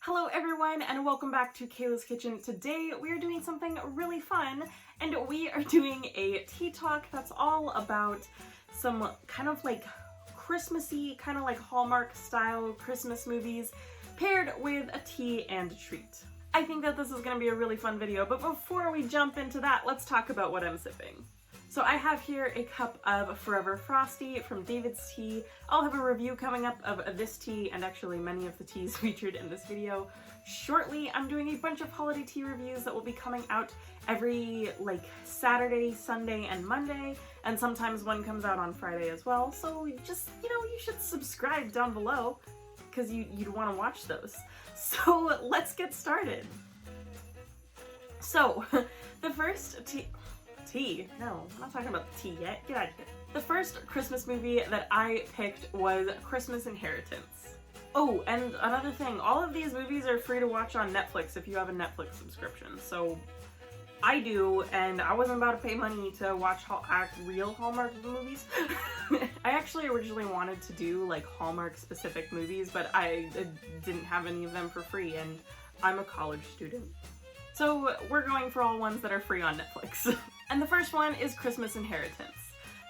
Hello everyone and welcome back to Kayla's Kitchen. Today we are doing something really fun and we are doing a tea talk that's all about some kind of like Christmassy, kind of like Hallmark style Christmas movies paired with a tea and a treat. I think that this is going to be a really fun video, but before we jump into that, let's talk about what I'm sipping. So I have here a cup of Forever Frosty from David's Tea. I'll have a review coming up of this tea and actually many of the teas featured in this video shortly. I'm doing a bunch of holiday tea reviews that will be coming out every like Saturday, Sunday, and Monday, and sometimes one comes out on Friday as well. So just, you should subscribe down below because you'd want to watch those. So let's get started. So the first tea. No, I'm not talking about the tea yet. Get out of here. The first Christmas movie that I picked was Christmas Inheritance. Oh, and another thing, all of these movies are free to watch on Netflix if you have a Netflix subscription. So I do, and I wasn't about to pay money to watch real Hallmark movies. I actually originally wanted to do like Hallmark specific movies, but I didn't have any of them for free, and I'm a college student. So we're going for all ones that are free on Netflix. And the first one is Christmas Inheritance.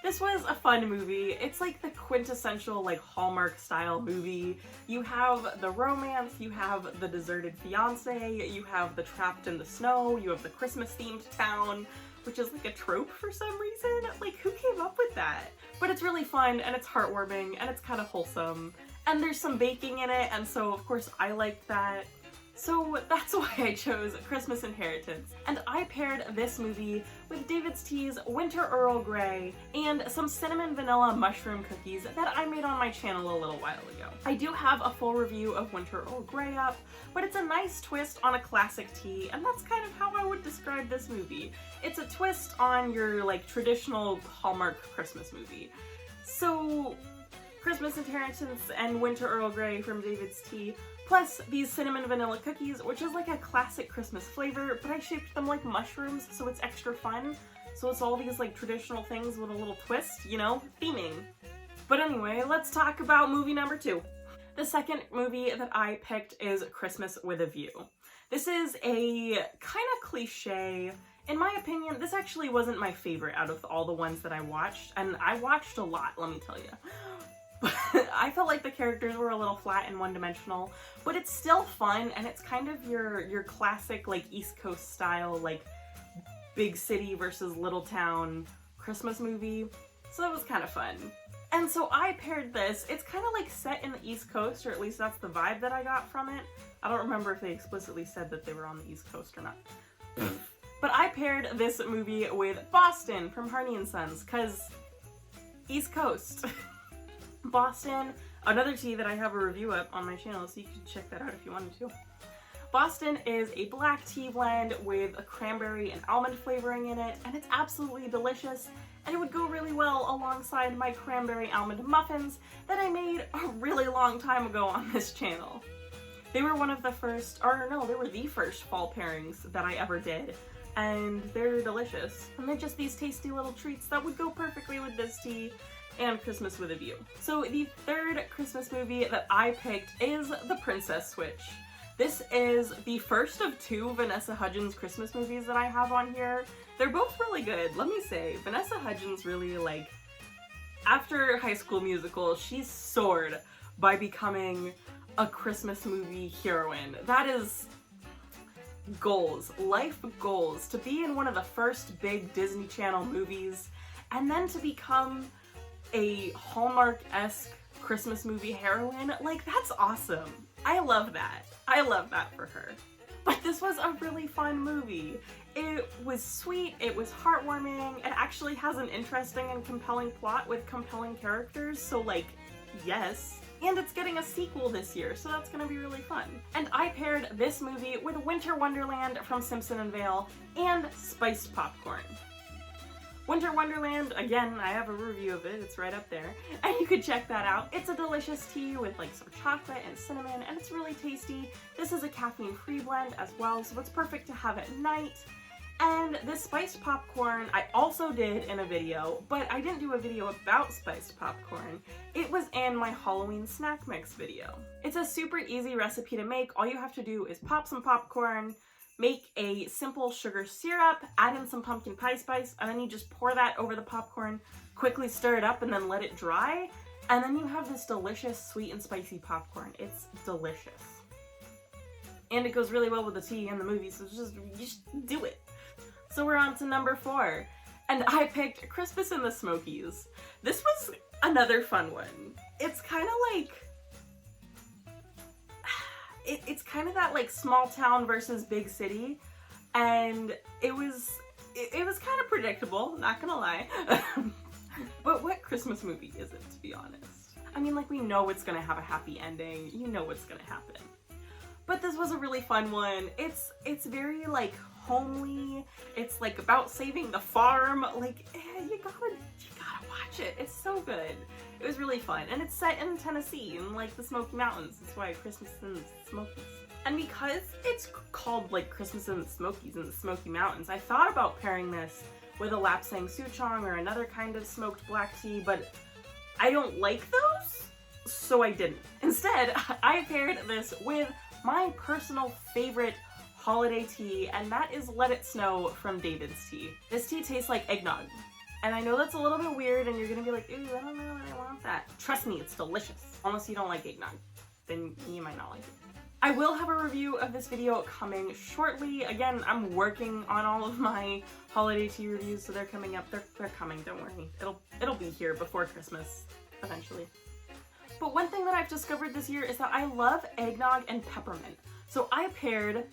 This was a fun movie. It's like the quintessential like Hallmark style movie. You have the romance, you have the deserted fiance, you have the trapped in the snow, you have the Christmas themed town, which is like a trope for some reason. Like, who came up with that? But it's really fun and it's heartwarming and it's kind of wholesome. And there's some baking in it, and so of course I liked that. So that's why I chose Christmas Inheritance, and I paired this movie with David's Tea's Winter Earl Grey and some cinnamon vanilla mushroom cookies that I made on my channel a little while ago. I do have a full review of Winter Earl Grey up, but it's a nice twist on a classic tea, and that's kind of how I would describe this movie. It's a twist on your like traditional Hallmark Christmas movie. So Christmas Inheritance and Winter Earl Grey from David's Tea, plus these cinnamon vanilla cookies, which is like a classic Christmas flavor, but I shaped them like mushrooms, so it's extra fun. So it's all these like traditional things with a little twist, theming. But anyway, let's talk about movie number 2. The second movie that I picked is Christmas with a View. This is a kind of cliche. In my opinion, this actually wasn't my favorite out of all the ones that I watched, and I watched a lot, let me tell you. But I felt like the characters were a little flat and one-dimensional, but it's still fun, and it's kind of your classic like East Coast style, like big city versus little town Christmas movie. So that was kind of fun. And so I paired this. It's kind of like set in the East Coast, or at least that's the vibe that I got from it. I don't remember if they explicitly said that they were on the East Coast or not. But I paired this movie with Boston from Harney Sons, because East Coast. Boston, another tea that I have a review up on my channel, so you can check that out if you wanted to. Boston is a black tea blend with a cranberry and almond flavoring in it, and it's absolutely delicious, and it would go really well alongside my cranberry almond muffins that I made a really long time ago on this channel. They were one of the first, or no, they were the first fall pairings that I ever did, and they're delicious. And they're just these tasty little treats that would go perfectly with this tea and Christmas with a View. So the third Christmas movie that I picked is The Princess Switch. This is the first of 2 Vanessa Hudgens Christmas movies that I have on here. They're both really good, let me say. Vanessa Hudgens really, like, after High School Musical, she soared by becoming a Christmas movie heroine. That is goals, life goals, to be in one of the first big Disney Channel movies, and then to become a Hallmark-esque Christmas movie heroine. Like, that's awesome. I love that. I love that for her. But this was a really fun movie. It was sweet, it was heartwarming, it actually has an interesting and compelling plot with compelling characters, so like, yes. And it's getting a sequel this year, so that's gonna be really fun. And I paired this movie with Winter Wonderland from Simpson Vail and spiced popcorn. Winter Wonderland, again, I have a review of it, it's right up there, and you could check that out. It's a delicious tea with like some chocolate and cinnamon, and it's really tasty. This is a caffeine-free blend as well, so it's perfect to have at night. And this spiced popcorn I also did in a video, but I didn't do a video about spiced popcorn. It was in my Halloween snack mix video. It's a super easy recipe to make. All you have to do is pop some popcorn, make a simple sugar syrup, add in some pumpkin pie spice, and then you just pour that over the popcorn, quickly stir it up, and then let it dry. And then you have this delicious sweet and spicy popcorn. It's delicious. And it goes really well with the tea and the movie, so you just do it. So we're on to number 4. And I picked Christmas in the Smokies. This was another fun one. It's kind of like... It's kind of that like small town versus big city. And it was kind of predictable, not gonna lie. But what Christmas movie isn't, to be honest? I mean, like, we know it's gonna have a happy ending. You know what's gonna happen. But this was a really fun one. It's very like homely. It's like about saving the farm. Like, you gotta watch it. It's so good. It was really fun. And it's set in Tennessee in like the Smoky Mountains. That's why Christmas in the Smokies. And because it's called like Christmas in the Smokies in the Smoky Mountains, I thought about pairing this with a lapsang souchong or another kind of smoked black tea, but I don't like those, so I didn't. Instead, I paired this with my personal favorite holiday tea, and that is Let It Snow from David's Tea. This tea tastes like eggnog. And I know that's a little bit weird and you're gonna be like, ooh, I don't know, I want that. Trust me, it's delicious. Unless you don't like eggnog, then you might not like it. I will have a review of this video coming shortly. Again, I'm working on all of my holiday tea reviews, so they're coming up. They're coming, don't worry. It'll be here before Christmas, eventually. But one thing that I've discovered this year is that I love eggnog and peppermint. So I paired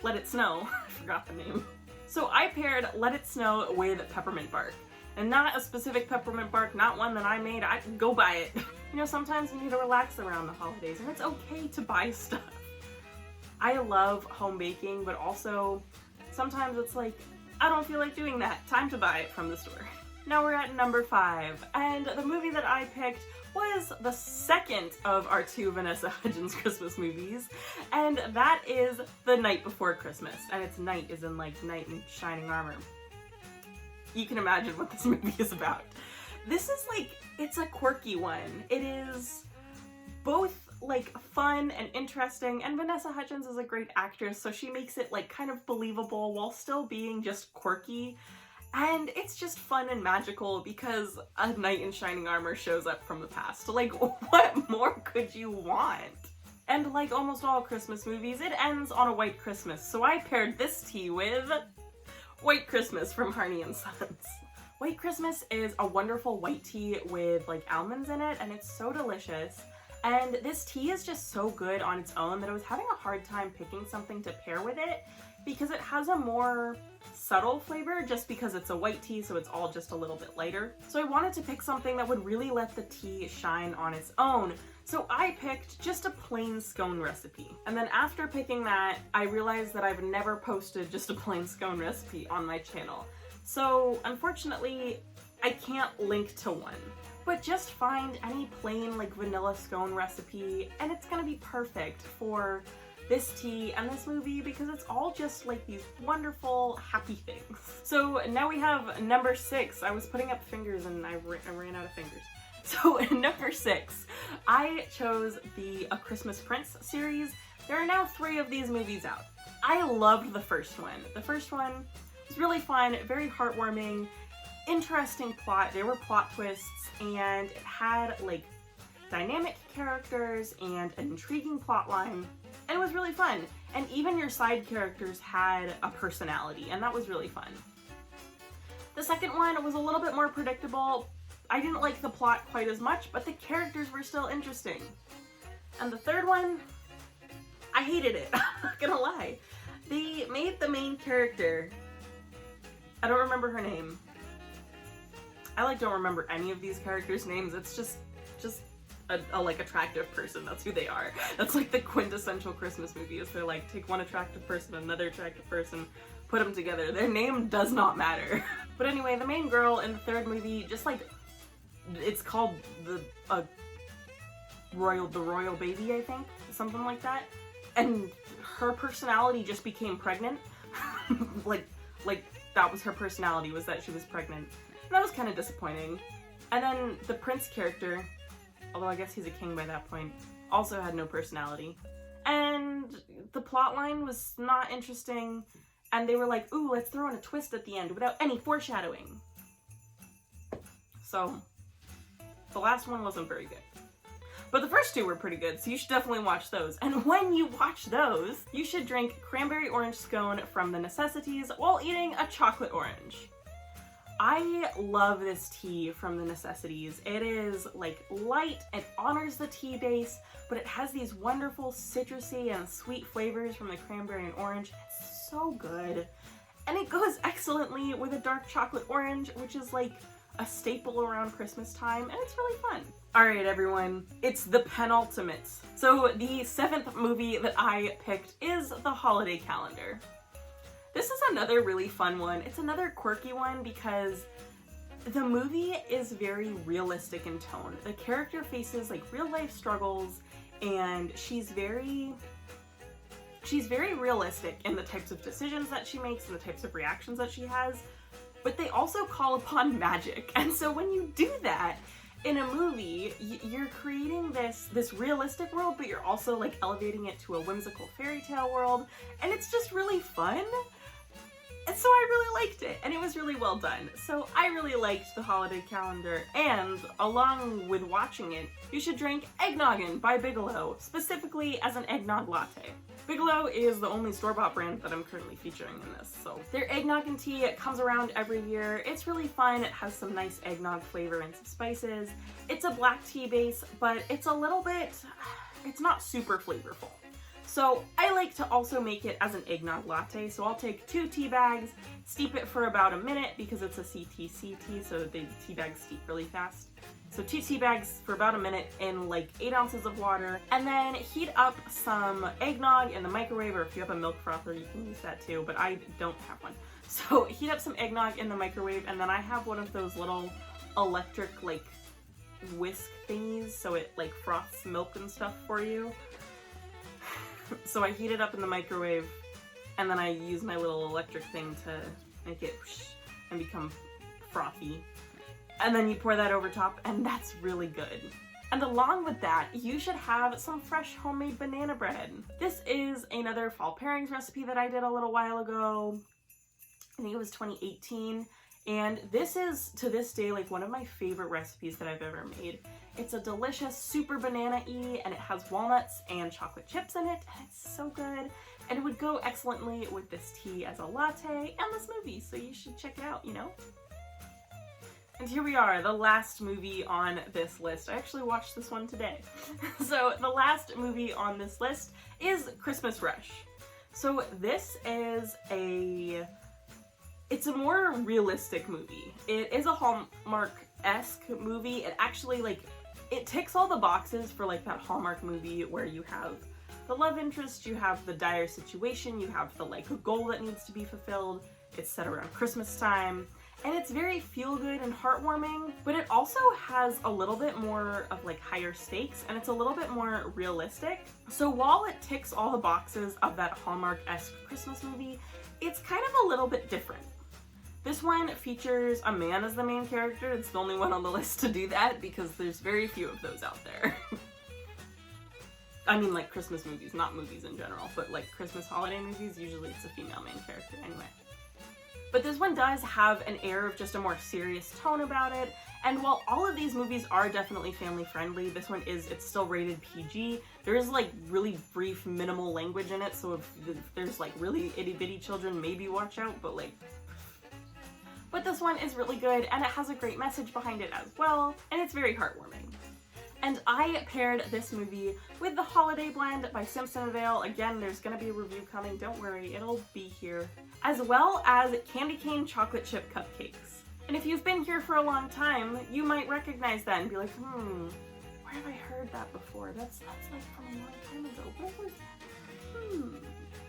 Let It Snow, I forgot the name. So I paired Let It Snow with peppermint bark. And not a specific peppermint bark, not one that I made. I can go buy it. You know, sometimes you need to relax around the holidays, and it's okay to buy stuff. I love home baking, but also sometimes it's like, I don't feel like doing that. Time to buy it from the store. Now we're at number 5, and the movie that I picked was the second of our 2 Vanessa Hudgens Christmas movies, and that is The Night Before Christmas. And its night is in like knight in shining armor. You can imagine what this movie is about. This is like, it's a quirky one. It is both like fun and interesting, and Vanessa Hudgens is a great actress, so she makes it like kind of believable while still being just quirky. And it's just fun and magical because a knight in shining armor shows up from the past. Like, what more could you want? And like almost all Christmas movies, it ends on a white Christmas, so I paired this tea with White Christmas from Harney Sons. White Christmas is a wonderful white tea with like almonds in it, and it's so delicious. And this tea is just so good on its own that I was having a hard time picking something to pair with it because it has a more subtle flavor just because it's a white tea, so it's all just a little bit lighter. So I wanted to pick something that would really let the tea shine on its own. So I picked just a plain scone recipe. And then after picking that, I realized that I've never posted just a plain scone recipe on my channel. So unfortunately, I can't link to one. But just find any plain like vanilla scone recipe and it's gonna be perfect for this tea and this movie because it's all just like these wonderful happy things. So now we have number 6. I was putting up fingers and I ran out of fingers. So number 6, I chose the A Christmas Prince series. There are now 3 of these movies out. I loved the first one. The first one was really fun, very heartwarming, interesting plot. There were plot twists and it had like dynamic characters and an intriguing plot line, and it was really fun. And even your side characters had a personality, and that was really fun. The second one was a little bit more predictable. I didn't like the plot quite as much, but the characters were still interesting. And the third one, I hated it. I'm not gonna lie. They made the main character, I don't remember her name. I like don't remember any of these characters' names. It's just a like attractive person. That's who they are. That's like the quintessential Christmas movie is they're like take one attractive person, another attractive person, put them together. Their name does not matter. But anyway, the main girl in the third movie, just like, it's called the royal baby, I think, something like that. And her personality just became pregnant. Like like, that was her personality, was that she was pregnant. And that was kind of disappointing. And then the prince character, although I guess he's a king by that point, also had no personality. And the plot line was not interesting, and they were like, ooh, let's throw in a twist at the end without any foreshadowing. So, the last one wasn't very good. But the first two were pretty good, so you should definitely watch those. And when you watch those, you should drink Cranberry Orange Scone from the NecessiTEAS while eating a chocolate orange. I love this tea from the NecessiTEAS. It is like light, it honors the tea base, but it has these wonderful citrusy and sweet flavors from the cranberry and orange. It's so good. And it goes excellently with a dark chocolate orange, which is like a staple around Christmas time, and it's really fun. Alright everyone, it's the penultimate. So the 7th movie that I picked is The Holiday Calendar. This is another really fun one. It's another quirky one because the movie is very realistic in tone. The character faces like real life struggles, and she's very realistic in the types of decisions that she makes and the types of reactions that she has, but they also call upon magic. And so when you do that in a movie, you're creating this realistic world, but you're also like elevating it to a whimsical fairy tale world, and it's just really fun. And so I really liked it, and it was really well done. So I really liked The Holiday Calendar, and along with watching it, you should drink Eggnoggin by Bigelow, specifically as an eggnog latte. Bigelow is the only store-bought brand that I'm currently featuring in this, so their Eggnoggin tea, it comes around every year. It's really fun. It has some nice eggnog flavor and some spices. It's a black tea base, but it's a little bit, it's not super flavorful. So I like to also make it as an eggnog latte, so I'll take 2 tea bags, steep it for about a minute because it's a CTC tea, so the tea bags steep really fast. So 2 tea bags for about a minute in like 8 ounces of water, and then heat up some eggnog in the microwave, or if you have a milk frother you can use that too, but I don't have one. So heat up some eggnog in the microwave, and then I have one of those little electric like whisk thingies, so it like froths milk and stuff for you. So I heat it up in the microwave, and then I use my little electric thing to make it whoosh and become frothy. And then you pour that over top, and that's really good. And along with that, you should have some fresh homemade banana bread. This is another fall pairings recipe that I did a little while ago. I think it was 2018. And this is, to this day, like one of my favorite recipes that I've ever made. It's a delicious, super banana-y, and it has walnuts and chocolate chips in it, and it's so good. And it would go excellently with this tea as a latte and this movie, so you should check it out, you know? And here we are, the last movie on this list. I actually watched this one today. So the last movie on this list is Christmas Rush. So this is it's a more realistic movie. It is a Hallmark-esque movie. It actually, like, it ticks all the boxes for, like, that Hallmark movie where you have the love interest, you have the dire situation, you have the, like, goal that needs to be fulfilled. It's set around Christmas time, and it's very feel-good and heartwarming, but it also has a little bit more of, like, higher stakes, and it's a little bit more realistic. So while it ticks all the boxes of that Hallmark-esque Christmas movie, it's kind of a little bit different. This one features a man as the main character. It's the only one on the list to do that because there's very few of those out there. I mean, like Christmas movies, not movies in general, but like Christmas holiday movies, usually it's a female main character anyway. But this one does have an air of just a more serious tone about it, and while all of these movies are definitely family friendly, this one it's still rated PG. There is like really brief minimal language in it, so if there's like really itty bitty children, maybe watch out, but like... But this one is really good, and it has a great message behind it as well, and it's very heartwarming. And I paired this movie with The Holiday Blend by Simpson Vail. Again, there's gonna be a review coming, don't worry, it'll be here. As well as Candy Cane Chocolate Chip Cupcakes. And if you've been here for a long time, you might recognize that and be like, where have I heard that before? That's like from a long time ago. What was that?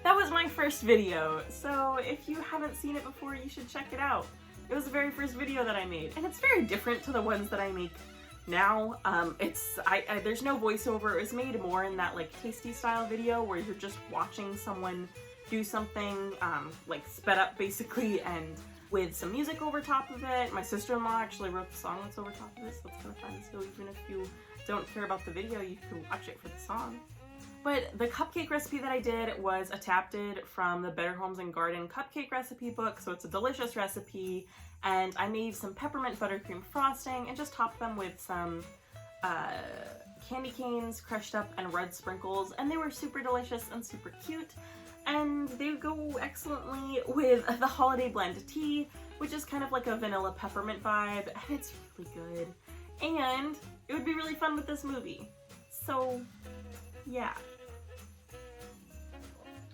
That was my first video, so if you haven't seen it before, you should check it out. It was the very first video that I made, and it's very different to the ones that I make now. There's no voiceover. It was made more in that like tasty style video where you're just watching someone do something like sped up basically, and with some music over top of it. My sister-in-law actually wrote the song that's over top of this. That's kind of fun. So even if you don't care about the video, you can watch it for the song. But the cupcake recipe that I did was adapted from the Better Homes and Garden cupcake recipe book, so it's a delicious recipe, and I made some peppermint buttercream frosting and just topped them with some candy canes crushed up and red sprinkles, and they were super delicious and super cute, and they go excellently with the holiday blend tea, which is kind of like a vanilla peppermint vibe, and it's really good, and it would be really fun with this movie. So yeah.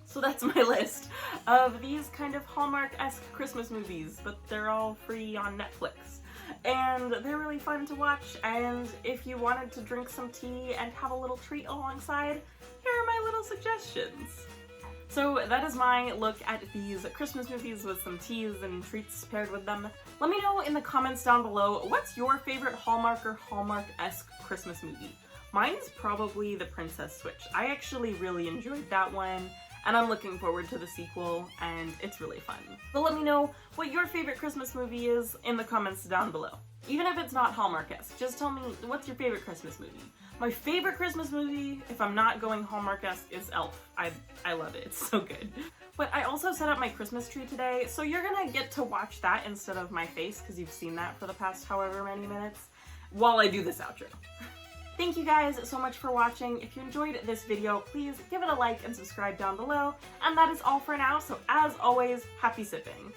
So that's my list of these kind of Hallmark-esque Christmas movies, but they're all free on Netflix. And they're really fun to watch, and if you wanted to drink some tea and have a little treat alongside, here are my little suggestions. So that is my look at these Christmas movies with some teas and treats paired with them. Let me know in the comments down below, what's your favorite Hallmark or Hallmark-esque Christmas movie? Mine's probably The Princess Switch. I actually really enjoyed that one, and I'm looking forward to the sequel, and it's really fun. But let me know what your favorite Christmas movie is in the comments down below. Even if it's not Hallmark-esque, just tell me what's your favorite Christmas movie. My favorite Christmas movie, if I'm not going Hallmark-esque, is Elf. I love it, it's so good. But I also set up my Christmas tree today, so you're gonna get to watch that instead of my face, because you've seen that for the past however many minutes, while I do this outro. Thank you guys so much for watching. If you enjoyed this video, please give it a like and subscribe down below. And that is all for now, so as always, happy sipping.